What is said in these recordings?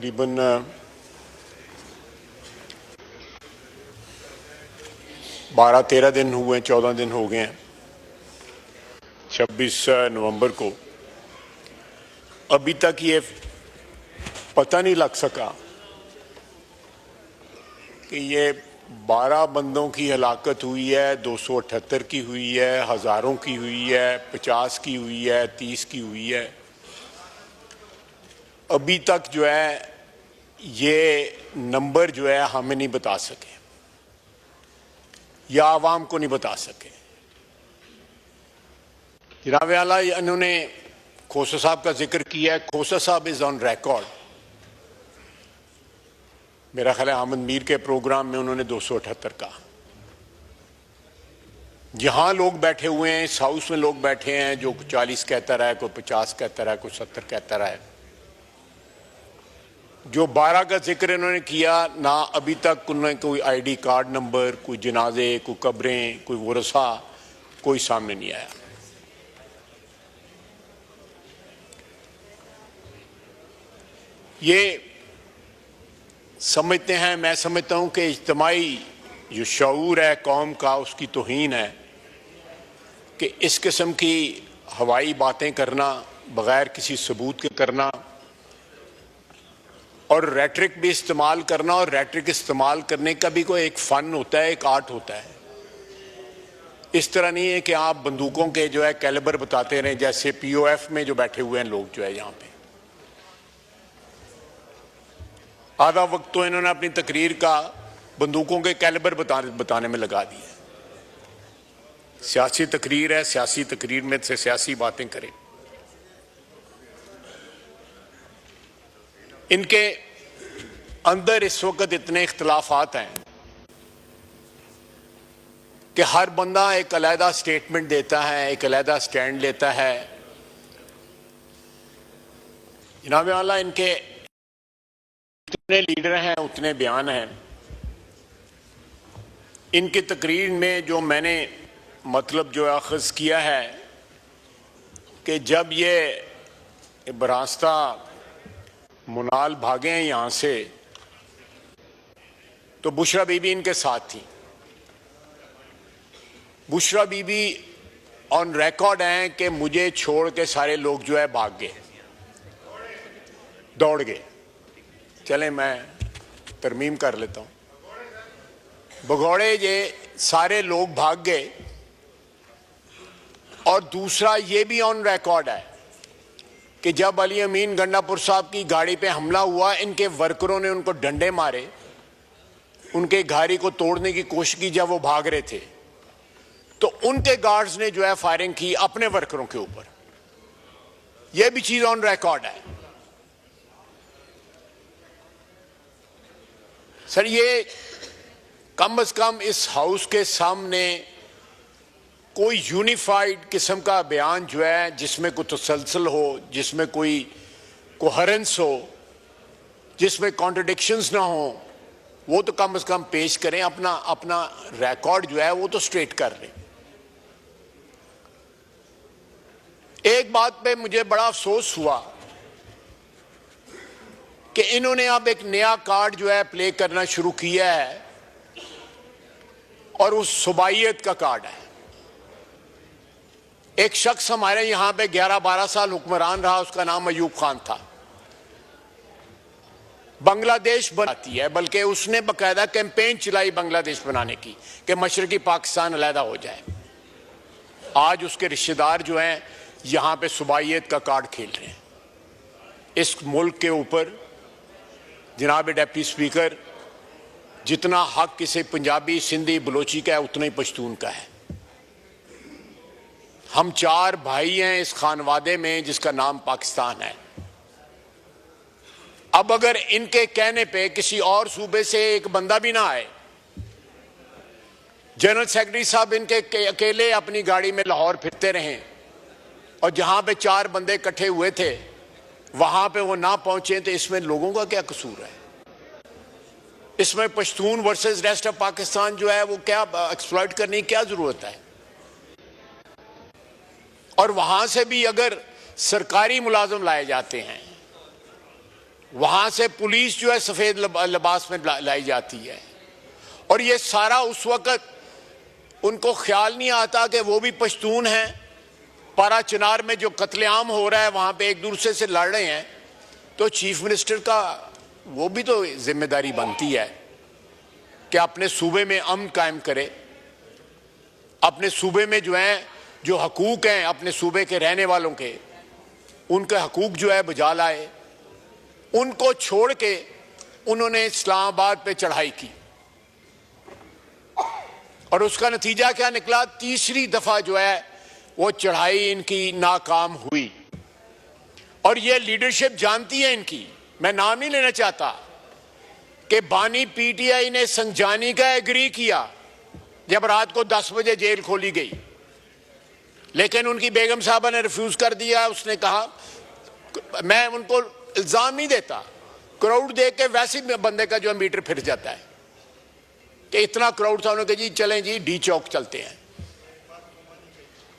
तकरीबन 12-13 दिन हुए, 14 दिन हो गए हैं। 26 नवंबर को अभी तक ये पता नहीं लग सका कि ये 12 बंदों की हलाकत हुई है, 278 की हुई है, हजारों की हुई है, 50 की हुई है, 30 की हुई है। अभी तक जो है ये नंबर जो है हमें नहीं बता सके या आवाम को नहीं बता सके। जनाब आला, इन्होंने खोसा साहब का जिक्र किया है। खोसा साहब इज ऑन रिकॉर्ड। मेरा ख्याल है अहमद मीर के प्रोग्राम में उन्होंने 278 कहा। जहां लोग बैठे हुए हैं, इस हाउस में लोग बैठे हैं जो 40 कहता रहा है, कोई 50 कहता रहा है, कोई 70 कहता रहा है। जो 12 का जिक्र इन्होंने किया, ना अभी तक उन्होंने कोई आईडी कार्ड नंबर, कोई जनाजे, कोई कब्रें, कोई वरसा कोई सामने नहीं आया। ये समझते हैं, मैं समझता हूं कि इज्तिमाई जो शऊर है कौम का, उसकी तौहीन है कि इस किस्म की हवाई बातें करना, बगैर किसी सबूत के करना और रेटरिक भी इस्तेमाल करना। और रेटरिक इस्तेमाल करने का भी कोई एक फन होता है, एक आर्ट होता है। इस तरह नहीं है कि आप बंदूकों के जो है कैलिबर बताते रहें, जैसे पीओएफ में जो बैठे हुए हैं लोग जो है यहाँ पे। आधा वक्त तो इन्होंने अपनी तकरीर का बंदूकों के कैलिबर बताने में लगा दिया। सियासी तकरीर है, सियासी तकरीर में से सियासी बातें करें। इनके अंदर इस वक्त इतने इख्तलाफात हैं कि हर बंदा एक अलहदा स्टेटमेंट देता है, एक अलहदा स्टैंड लेता है। जनाब आला, इनके जितने लीडर हैं उतने बयान हैं। इनकी तकरीर में जो मैंने मतलब जो अखज़ किया है कि जब ये बरास्ता मुनाल भागे हैं यहाँ से, तो बुशरा बीबी इनके साथ थी। बुशरा बीबी ऑन रिकॉर्ड हैं कि मुझे छोड़ के सारे लोग जो है भाग गए, दौड़ गए। चले मैं तरमीम कर लेता हूं। भगौड़े ये सारे लोग भाग गए। और दूसरा ये भी ऑन रिकॉर्ड है कि जब अली अमीन गंडापुर साहब की गाड़ी पे हमला हुआ, इनके वर्करों ने उनको डंडे मारे, उनके गाड़ी को तोड़ने की कोशिश की जब वो भाग रहे थे, तो उनके गार्ड्स ने जो है फायरिंग की अपने वर्करों के ऊपर। यह भी चीज ऑन रिकॉर्ड है। सर, ये कम से कम इस हाउस के सामने कोई यूनिफाइड किस्म का बयान जो है, जिसमें कोई तसलसल हो, जिसमें कोई कोहेरेंस हो, जिसमें कॉन्ट्रडिक्शंस ना हो, वो तो कम से कम पेश करें। अपना रिकॉर्ड जो है वो तो स्ट्रेट कर लें। एक बात पे मुझे बड़ा अफसोस हुआ कि इन्होंने अब एक नया कार्ड जो है प्ले करना शुरू किया है, और उस सुबाइयत का कार्ड है। एक शख्स हमारे यहां पे 11-12 साल हुक्मरान रहा, उसका नाम अयूब खान था। बांग्लादेश बनाती है, बल्कि उसने बाकायदा कैंपेन चलाई बांग्लादेश बनाने की कि मशरकी पाकिस्तान अलहदा हो जाए। आज उसके रिश्तेदार जो हैं यहां पे सुबाइयत का कार्ड खेल रहे हैं। इस मुल्क के ऊपर जनाब डिप्टी स्पीकर, जितना हक किसी पंजाबी, सिंधी, बलोची का है, उतना ही पश्तून का है। हम 4 भाई हैं इस खानवादे में जिसका नाम पाकिस्तान है। अब अगर इनके कहने पे किसी और सूबे से एक बंदा भी ना आए, जनरल सेक्रेटरी साहब इनके अकेले अपनी गाड़ी में लाहौर फिरते रहें, और जहां पे 4 बंदे इकट्ठे हुए थे वहां पे वो ना पहुंचे, तो इसमें लोगों का क्या कसूर है? इसमें Pashtun versus rest of Pakistan जो है वो क्या एक्सप्लॉइट करने की क्या जरूरत है? और वहां से भी अगर सरकारी मुलाजिम लाए जाते हैं, वहां से पुलिस जो है सफेद लिबास में लाई जाती है। और ये सारा उस वक्त उनको ख्याल नहीं आता कि वो भी पश्तून हैं। पारा चिनार में जो कत्लेआम हो रहा है वहां पे एक दूसरे से लड़ रहे हैं, तो चीफ मिनिस्टर का वो भी तो जिम्मेदारी बनती है कि अपने सूबे में अमन कायम करे, अपने सूबे में जो है जो हकूक हैं अपने सूबे के रहने वालों के, उनके हकूक जो है बजा लाए। उनको छोड़ के उन्होंने इस्लामाबाद पे चढ़ाई की और उसका नतीजा क्या निकला? तीसरी दफा जो है वो चढ़ाई इनकी नाकाम हुई। और ये लीडरशिप जानती है इनकी, मैं नाम नहीं लेना चाहता, कि बानी पीटीआई ने संजानी का एग्री किया जब रात को 10 बजे जेल खोली गई, लेकिन उनकी बेगम साहबा ने रिफ्यूज कर दिया। उसने कहा, मैं उनको इल्जाम नहीं देता, क्राउड देख के वैसे ही बंदे का जो मीटर फिर जाता है कि इतना क्राउड था, उन्होंने कहा जी चलें जी डी चौक चलते हैं।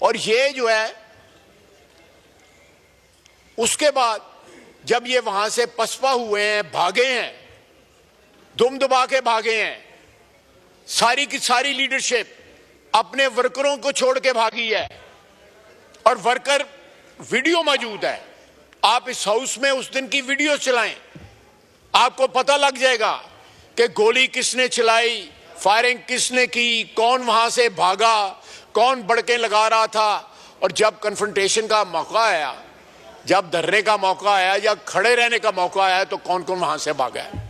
और ये जो है उसके बाद जब ये वहां से पसपा हुए हैं, भागे हैं, दुम दबा के भागे हैं, सारी की सारी लीडरशिप अपने वर्करों को छोड़ के भागी है। और वर्कर वीडियो मौजूद है, आप इस हाउस में उस दिन की वीडियो चलाएं, आपको पता लग जाएगा कि गोली किसने चलाई, फायरिंग किसने की, कौन वहां से भागा, कौन बड़के लगा रहा था। और जब कन्फ्रंटेशन का मौका आया, जब धरने का मौका आया या खड़े रहने का मौका आया, तो कौन कौन वहां से भागा है।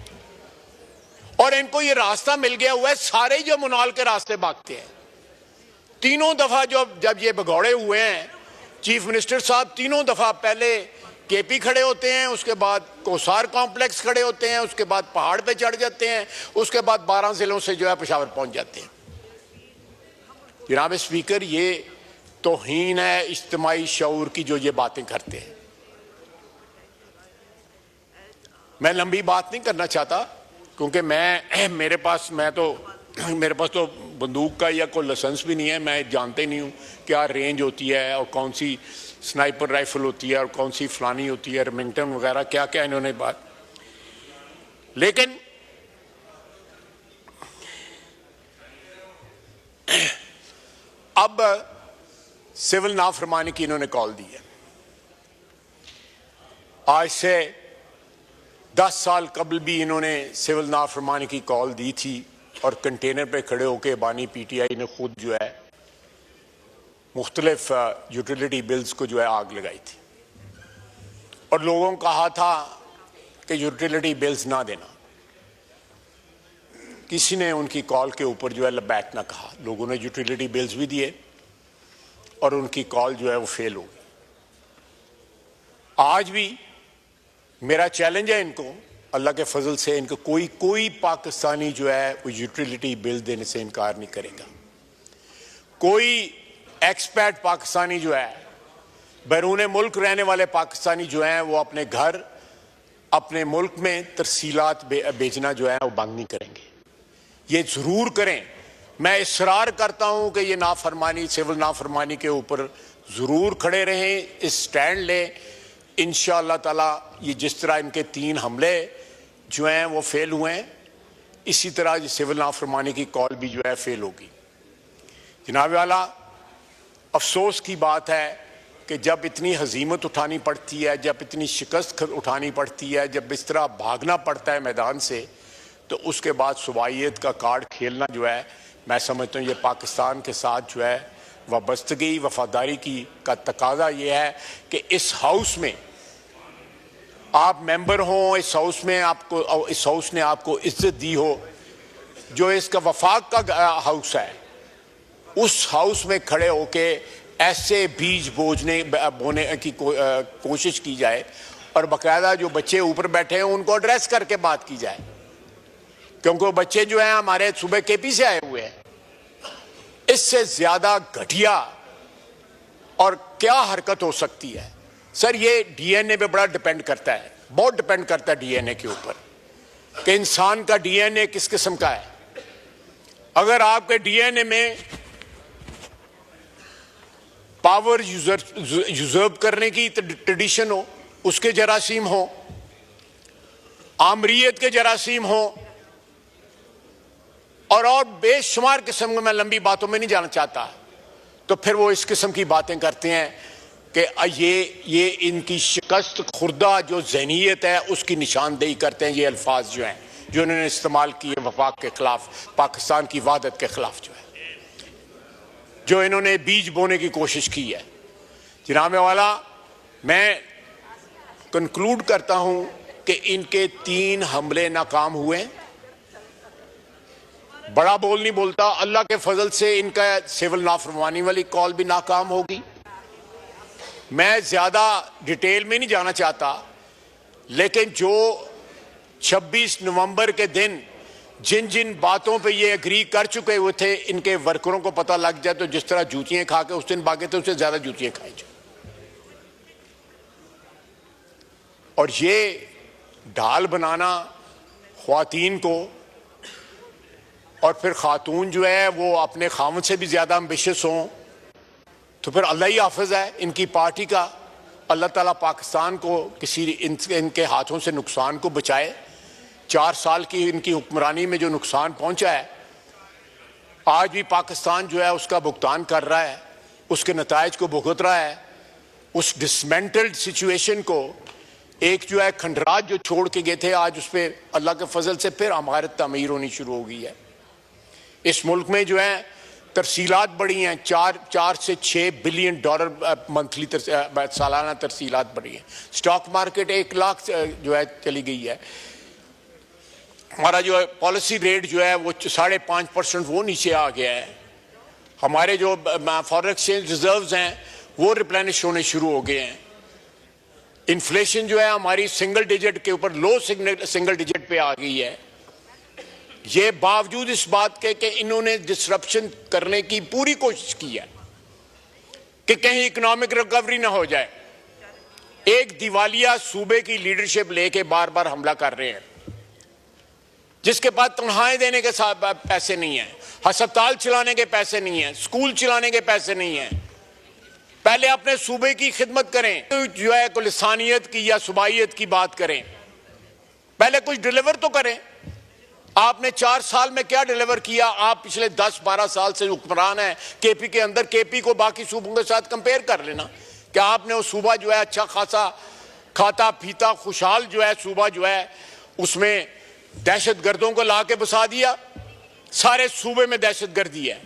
और इनको ये रास्ता मिल गया हुआ है, सारे जो मुनाल के रास्ते भागते हैं। तीनों दफा जब ये भगौड़े हुए हैं, चीफ मिनिस्टर साहब तीनों दफा पहले केपी खड़े होते हैं, उसके बाद कोसार कॉम्प्लेक्स खड़े होते हैं, उसके बाद पहाड़ पे चढ़ जाते हैं, उसके बाद 12 जिलों से जो है पेशावर पहुंच जाते हैं। जनाब स्पीकर, ये तौहीन है इज्तिमाई शऊर की जो ये बातें करते हैं। मैं लंबी बात नहीं करना चाहता क्योंकि मेरे पास तो बंदूक का या कोई लाइसेंस भी नहीं है, मैं जानते नहीं हूँ क्या रेंज होती है और कौन सी स्नाइपर राइफल होती है और कौन सी फलानी होती है, रेमिंगटन वगैरह क्या क्या इन्होंने बात। लेकिन अब सिविल नाफरमानी की इन्होंने कॉल दी है। आज से 10 साल कबल भी इन्होंने सिविल नाफरमानी की कॉल दी थी और कंटेनर पे खड़े होकर बानी पीटीआई ने खुद जो है मुख्तलिफ यूटिलिटी बिल्स को जो है आग लगाई थी और लोगों को कहा था कि यूटिलिटी बिल्स ना देना। किसी ने उनकी कॉल के ऊपर जो है लबैक ना कहा। लोगों ने यूटिलिटी बिल्स भी दिए और उनकी कॉल जो है वो फेल हो गई। आज भी मेरा चैलेंज है इनको, अल्लाह के फजल से इनको कोई पाकिस्तानी जो है वो यूटिलिटी बिल देने से इनकार नहीं करेगा। कोई एक्सपैट पाकिस्तानी जो है, बैरून मुल्क रहने वाले पाकिस्तानी जो हैं, वो अपने घर अपने मुल्क में तरसीलात बेचना जो है वो बंद नहीं करेंगे। ये जरूर करें। मैं इसरार करता हूं कि ये नाफरमानी, सिविल नाफरमानी के ऊपर जरूर खड़े रहें, इस स्टैंड लें। इंशाअल्लाह ताला ये जिस तरह इनके 3 हमले जो हैं वो फेल हुए हैं, इसी तरह सिविल नाफरमानी की कॉल भी जो है फेल होगी। जनाब वाला, अफसोस की बात है कि जब इतनी हजीमत उठानी पड़ती है, जब इतनी शिकस्त उठानी पड़ती है, जब इस तरह भागना पड़ता है मैदान से, तो उसके बाद सुबाइयत का कार्ड खेलना जो है, मैं समझता हूँ ये पाकिस्तान के साथ जो है वाबस्तगी वफादारी की का तकाजा ये है कि इस हाउस में आप मेंबर हों, इस हाउस ने आपको इज्जत दी हो। जो इसका वफाक का हाउस है, उस हाउस में खड़े होके ऐसे बीज बोने की कोशिश की जाए और बाकायदा जो बच्चे ऊपर बैठे हैं उनको एड्रेस करके बात की जाए, क्योंकि वो बच्चे जो हैं हमारे सूबे केपी से आए हुए हैं। इससे ज्यादा घटिया और क्या हरकत हो सकती है? सर, ये डीएनए पे बड़ा डिपेंड करता है, बहुत डिपेंड करता है डीएनए के ऊपर कि इंसान का डीएनए किस किस्म का है। अगर आपके डीएनए में पावर यूजर्व करने की ट्रेडिशन हो, उसके जरासीम हो, आमरीत के जरासीम हो और बेशुमार किस्म में, मैं लंबी बातों में नहीं जाना चाहता, तो फिर वो इस किस्म की बातें करते हैं कि ये इनकी शिकस्त खुर्दा जो ज़हनीत है उसकी निशानदेही करते हैं। ये अल्फाज जो हैं जो उन्होंने इस्तेमाल किए वफाक के खिलाफ, पाकिस्तान की वहदत के खिलाफ, जो इन्होंने बीज बोने की कोशिश की है। जनाब वाला, मैं कंक्लूड करता हूं कि इनके 3 हमले नाकाम हुए। बड़ा बोल नहीं बोलता, अल्लाह के फजल से इनका सिविल नाफरमानी वाली कॉल भी नाकाम होगी। मैं ज्यादा डिटेल में नहीं जाना चाहता, लेकिन जो 26 नवंबर के दिन जिन जिन बातों पे ये एग्री कर चुके हुए थे, इनके वर्करों को पता लग जाए तो जिस तरह जूतियां खा के उस दिन भागे थे, उससे ज्यादा जूतियां खाई जाए। और ये ढाल बनाना ख्वातीन को, और फिर खातून जो है वो अपने खामद से भी ज्यादा एम्बिशियस हों, तो फिर अल्लाह ही हाफिज है इनकी पार्टी का। अल्लाह ताला पाकिस्तान को किसी इनके हाथों से नुकसान को बचाए। 4 साल की इनकी हुक्मरानी में जो नुकसान पहुंचा है, आज भी पाकिस्तान जो है उसका भुगतान कर रहा है, उसके नतायज को भुगत रहा है। उस डिसमेंटल्ड सिचुएशन को, एक जो है खंडरात जो छोड़ के गए थे, आज उस पर अल्लाह के फजल से फिर हमारी तमीर होनी शुरू हो गई है। इस मुल्क में जो है तरसीलात बढ़ी हैं, 4 से 6 बिलियन डॉलर मंथली सालाना तरसीलात बढ़ी हैं। स्टॉक मार्केट 1 लाख जो है चली गई है। हमारा जो है पॉलिसी रेट जो है वो 5.5% वो नीचे आ गया है। हमारे जो फॉरेन एक्सचेंज रिजर्व्स हैं वो रिप्लेनिश होने शुरू हो गए हैं। इन्फ्लेशन जो है हमारी सिंगल डिजिट के ऊपर, लो सिंगल डिजिट पे आ गई है। ये बावजूद इस बात के कि इन्होंने डिसरप्शन करने की पूरी कोशिश की है कि कहीं इकोनॉमिक रिकवरी ना हो जाए। एक दिवालिया सूबे की लीडरशिप लेके बार बार हमला कर रहे हैं, जिसके पास तनख्वाहें देने के साथ पैसे नहीं है, अस्पताल चलाने के पैसे नहीं है, स्कूल चलाने के पैसे नहीं है। पहले अपने सूबे की खिदमत करें, जो है कोई लिसानियत की या सुबाइयत की बात करें, पहले कुछ डिलीवर तो करें। आपने 4 साल में क्या डिलीवर किया? आप पिछले 10-12 साल से हुक्मरान है केपी के अंदर। केपी को बाकी सूबों के साथ कंपेयर कर लेना। क्या आपने वो सूबा जो है अच्छा खासा खाता पीता खुशहाल जो है सूबा जो है उसमें दहशत गर्दों को ला के बसा दिया? सारे सूबे में दहशत गर्दी है,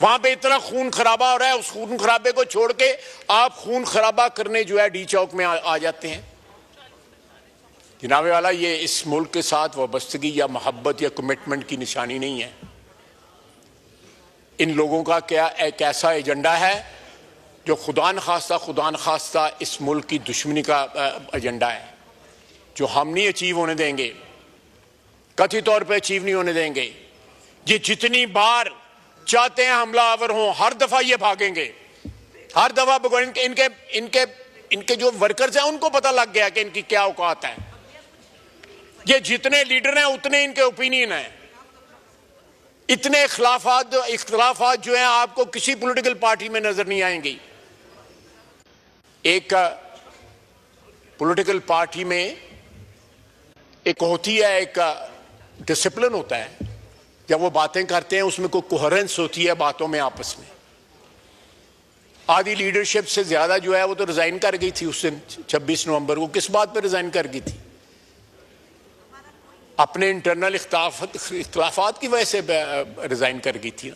वहां पे इतना खून खराबा हो रहा है। उस खून खराबे को छोड़ के आप खून खराबा करने जो है डी चौक में आ जाते हैं। जनाबे वाला, ये इस मुल्क के साथ वाबस्तगी या मोहब्बत या कमिटमेंट की निशानी नहीं है। इन लोगों का क्या एक ऐसा एजेंडा है जो खुदा न खास्ता इस मुल्क की दुश्मनी का एजेंडा है, जो हम नहीं अचीव होने देंगे, कथित तौर पे अचीव नहीं होने देंगे। ये जितनी बार चाहते हैं हमला आवर हों, हर दफा ये भागेंगे, हर दफा। इनके जो वर्कर्स हैं उनको पता लग गया कि इनकी क्या औकात है। ये जितने लीडर हैं उतने इनके ओपिनियन हैं। इतने इख्तलाफात जो हैं आपको किसी पॉलिटिकल पार्टी में नजर नहीं आएंगी। एक पॉलिटिकल पार्टी में एक होती है, एक डिसिप्लिन होता है। जब वो बातें करते हैं उसमें कोई कोहेरेंस होती है बातों में आपस में। आधी लीडरशिप से ज्यादा जो है वो तो रिजाइन कर गई थी उस दिन 26 नवंबर को। किस बात पे रिजाइन कर गई थी? अपने इंटरनल इख्तलाफात की वजह से रिजाइन कर गई थी।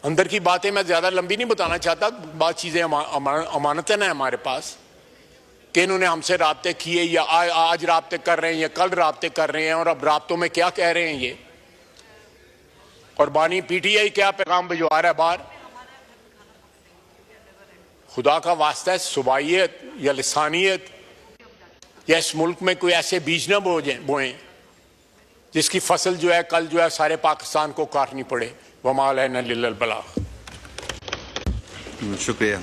अंदर की बातें मैं ज्यादा लंबी नहीं बताना चाहता, बात चीजें अमानतन है हमारे पास कि इन्होंने हमसे राब्ते किए या आज राब्ते कर रहे हैं या कल राब्ते कर रहे हैं, और अब राब्तों में क्या कह रहे हैं ये, और बानी पीटीआई क्या पैगाम भिजवा रहा है बाहर। खुदा का वास्ता है, सुबाइयत या लिसानियत या इस मुल्क में कोई ऐसे बीज न बोएं जिसकी फसल जो है कल जो है सारे पाकिस्तान को काटनी पड़े। वमा अलैना इल्लल बलाग। शुक्रिया।